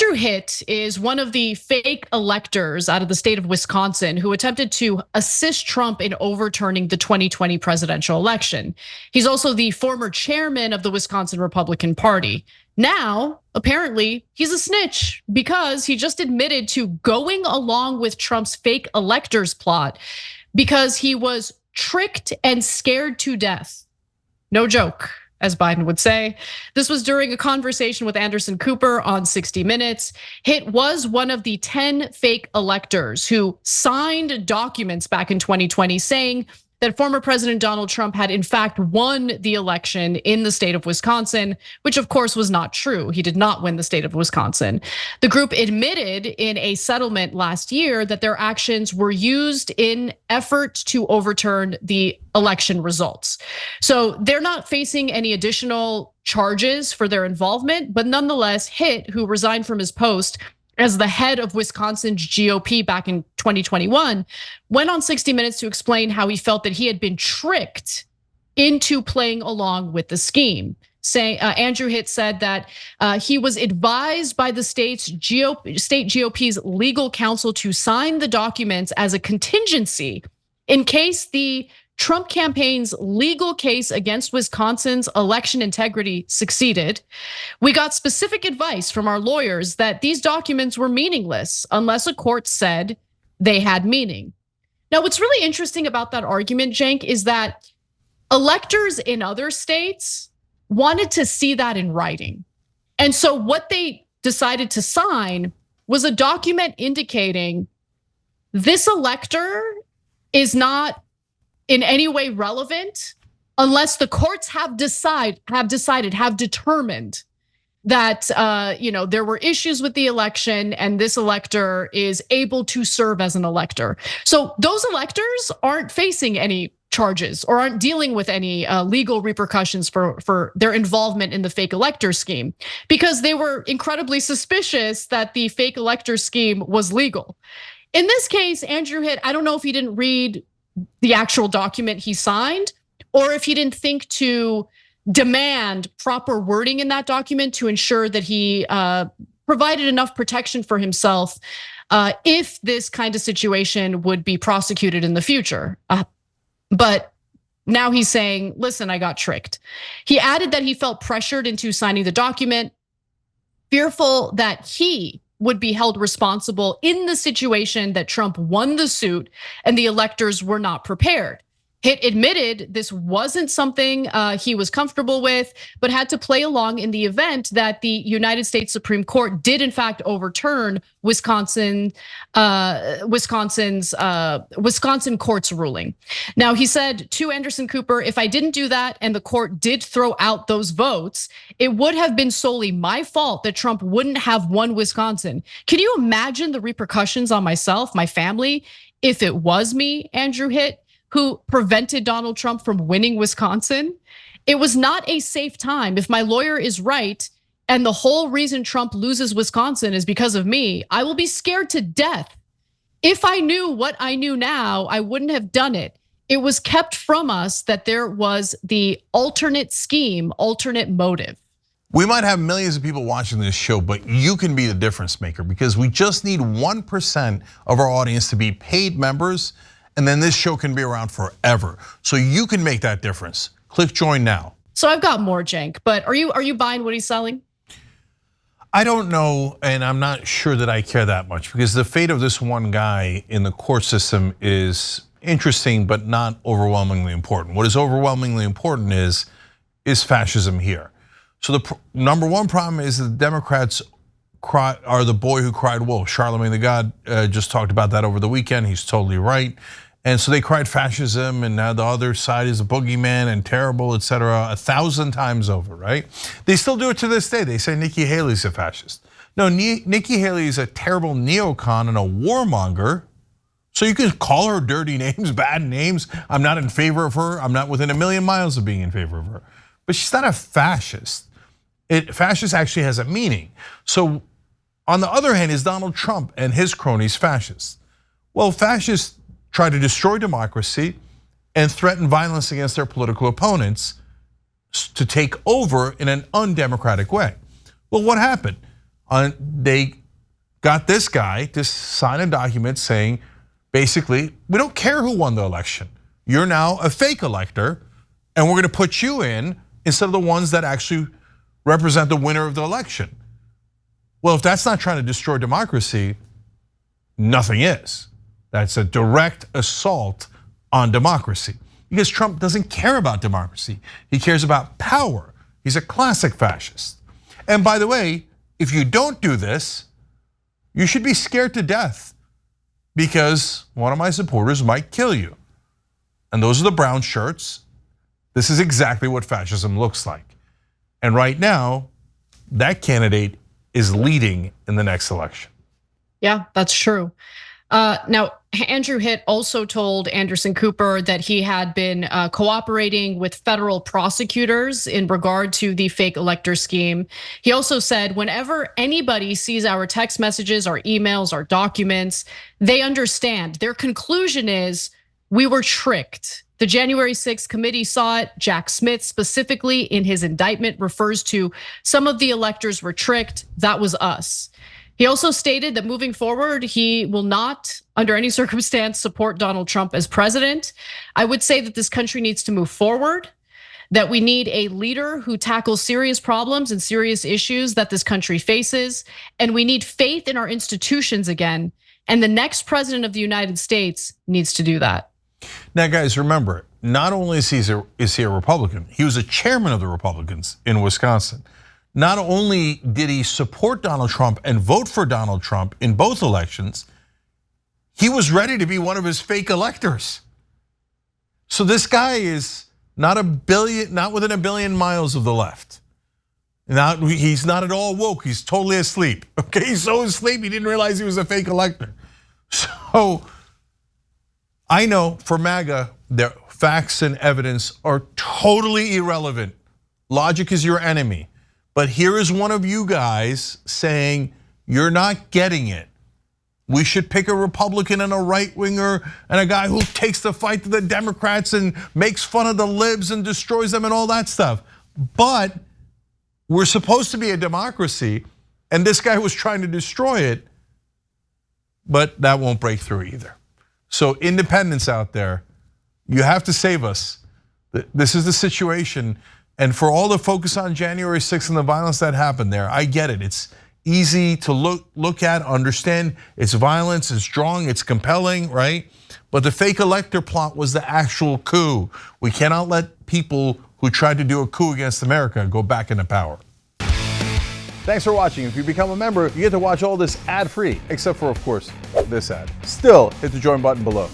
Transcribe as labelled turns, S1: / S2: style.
S1: Andrew Hitt is one of the fake electors out of the state of Wisconsin who attempted to assist Trump in overturning the 2020 presidential election. He's also the former chairman of the Wisconsin Republican Party. Now, apparently, he's a snitch because he just admitted to going along with Trump's fake electors plot because he was tricked and scared to death. No joke, as Biden would say. This was during a conversation with Anderson Cooper on 60 Minutes. Hitt was one of the 10 fake electors who signed documents back in 2020 saying that former President Donald Trump had in fact won the election in the state of Wisconsin, which of course was not true. He did not win the state of Wisconsin. The group admitted in a settlement last year that their actions were used in effort to overturn the election results. So they're not facing any additional charges for their involvement, but nonetheless, Hitt, who resigned from his post as the head of Wisconsin's GOP back in 2021, went on 60 Minutes to explain how he felt that he had been tricked into playing along with the scheme. Andrew Hitt said that he was advised by the state GOP's legal counsel to sign the documents as a contingency in case the Trump campaign's legal case against Wisconsin's election integrity succeeded. We got specific advice from our lawyers that these documents were meaningless unless a court said they had meaning. Now, what's really interesting about that argument, Cenk, is that electors in other states wanted to see that in writing. And so what they decided to sign was a document indicating this elector is not in any way relevant unless the courts have determined that there were issues with the election and this elector is able to serve as an elector. So those electors aren't facing any charges or aren't dealing with any legal repercussions for their involvement in the fake elector scheme because they were incredibly suspicious that the fake elector scheme was legal. In this case, Andrew Hitt, I don't know if he didn't read the actual document he signed, or if he didn't think to demand proper wording in that document to ensure that he provided enough protection for himself if this kind of situation would be prosecuted in the future. But now he's saying, listen, I got tricked. He added that he felt pressured into signing the document, fearful that he would be held responsible in the situation that Trump won the suit and the electors were not prepared. Hitt admitted this wasn't something he was comfortable with, but had to play along in the event that the United States Supreme Court did in fact overturn Wisconsin court's ruling. Now he said to Anderson Cooper, if I didn't do that and the court did throw out those votes, it would have been solely my fault that Trump wouldn't have won Wisconsin. Can you imagine the repercussions on myself, my family, if it was me, Andrew Hitt, who prevented Donald Trump from winning Wisconsin? It was not a safe time. If my lawyer is right, and the whole reason Trump loses Wisconsin is because of me, I will be scared to death. If I knew what I knew now, I wouldn't have done it. It was kept from us that there was the alternate scheme, alternate motive.
S2: We might have millions of people watching this show, but you can be the difference maker because we just need 1% of our audience to be paid members. And then this show can be around forever. So you can make that difference. Click join now.
S1: So I've got more, Cenk, but are you buying what he's selling?
S2: I don't know, and I'm not sure that I care that much because the fate of this one guy in the court system is interesting, but not overwhelmingly important. What is overwhelmingly important is fascism here. So the number one problem is the Democrats are the boy who cried wolf. Charlemagne the God just talked about that over the weekend. He's totally right. And so they cried fascism, and now the other side is a boogeyman and terrible, et cetera, 1,000 times over, right? They still do it to this day. They say Nikki Haley's a fascist. No, Nikki Haley is a terrible neocon and a warmonger. So you can call her dirty names, bad names. I'm not in favor of her. I'm not within a million miles of being in favor of her. But she's not a fascist. Fascist actually has a meaning. So on the other hand, is Donald Trump and his cronies fascists? Well, fascists try to destroy democracy and threaten violence against their political opponents to take over in an undemocratic way. Well, what happened? They got this guy to sign a document saying, basically, we don't care who won the election. You're now a fake elector, and we're going to put you in instead of the ones that actually represent the winner of the election. Well, if that's not trying to destroy democracy, nothing is. That's a direct assault on democracy, because Trump doesn't care about democracy. He cares about power. He's a classic fascist. And by the way, if you don't do this, you should be scared to death, because one of my supporters might kill you. And those are the brown shirts. This is exactly what fascism looks like. And right now, that candidate is leading in the next election.
S1: Yeah, that's true. Now, Andrew Hitt also told Anderson Cooper that he had been cooperating with federal prosecutors in regard to the fake elector scheme. He also said, whenever anybody sees our text messages, our emails, our documents, they understand. Their conclusion is, we were tricked. The January 6th committee saw it. Jack Smith specifically in his indictment refers to some of the electors were tricked. That was us. He also stated that moving forward, he will not, under any circumstance, support Donald Trump as president. I would say that this country needs to move forward, that we need a leader who tackles serious problems and serious issues that this country faces, and we need faith in our institutions again. And the next president of the United States needs to do that.
S2: Now, guys, remember, not only is he a Republican, he was a chairman of the Republicans in Wisconsin. Not only did he support Donald Trump and vote for Donald Trump in both elections, he was ready to be one of his fake electors. So this guy is not within a billion miles of the left. He's not at all woke, he's totally asleep. Okay, he's so asleep he didn't realize he was a fake elector. So I know for MAGA, their facts and evidence are totally irrelevant. Logic is your enemy. But here is one of you guys saying, you're not getting it. We should pick a Republican and a right winger and a guy who takes the fight to the Democrats and makes fun of the libs and destroys them and all that stuff. But we're supposed to be a democracy, and this guy was trying to destroy it, but that won't break through either. So independents out there, you have to save us. This is the situation. And for all the focus on January 6th and the violence that happened there, I get it. It's easy to look at, understand. It's violence, it's strong, it's compelling, right? But the fake elector plot was the actual coup. We cannot let people who tried to do a coup against America go back into power.
S3: Thanks for watching. If you become a member, you get to watch all this ad-free, except for, of course, this ad. Still, hit the join button below.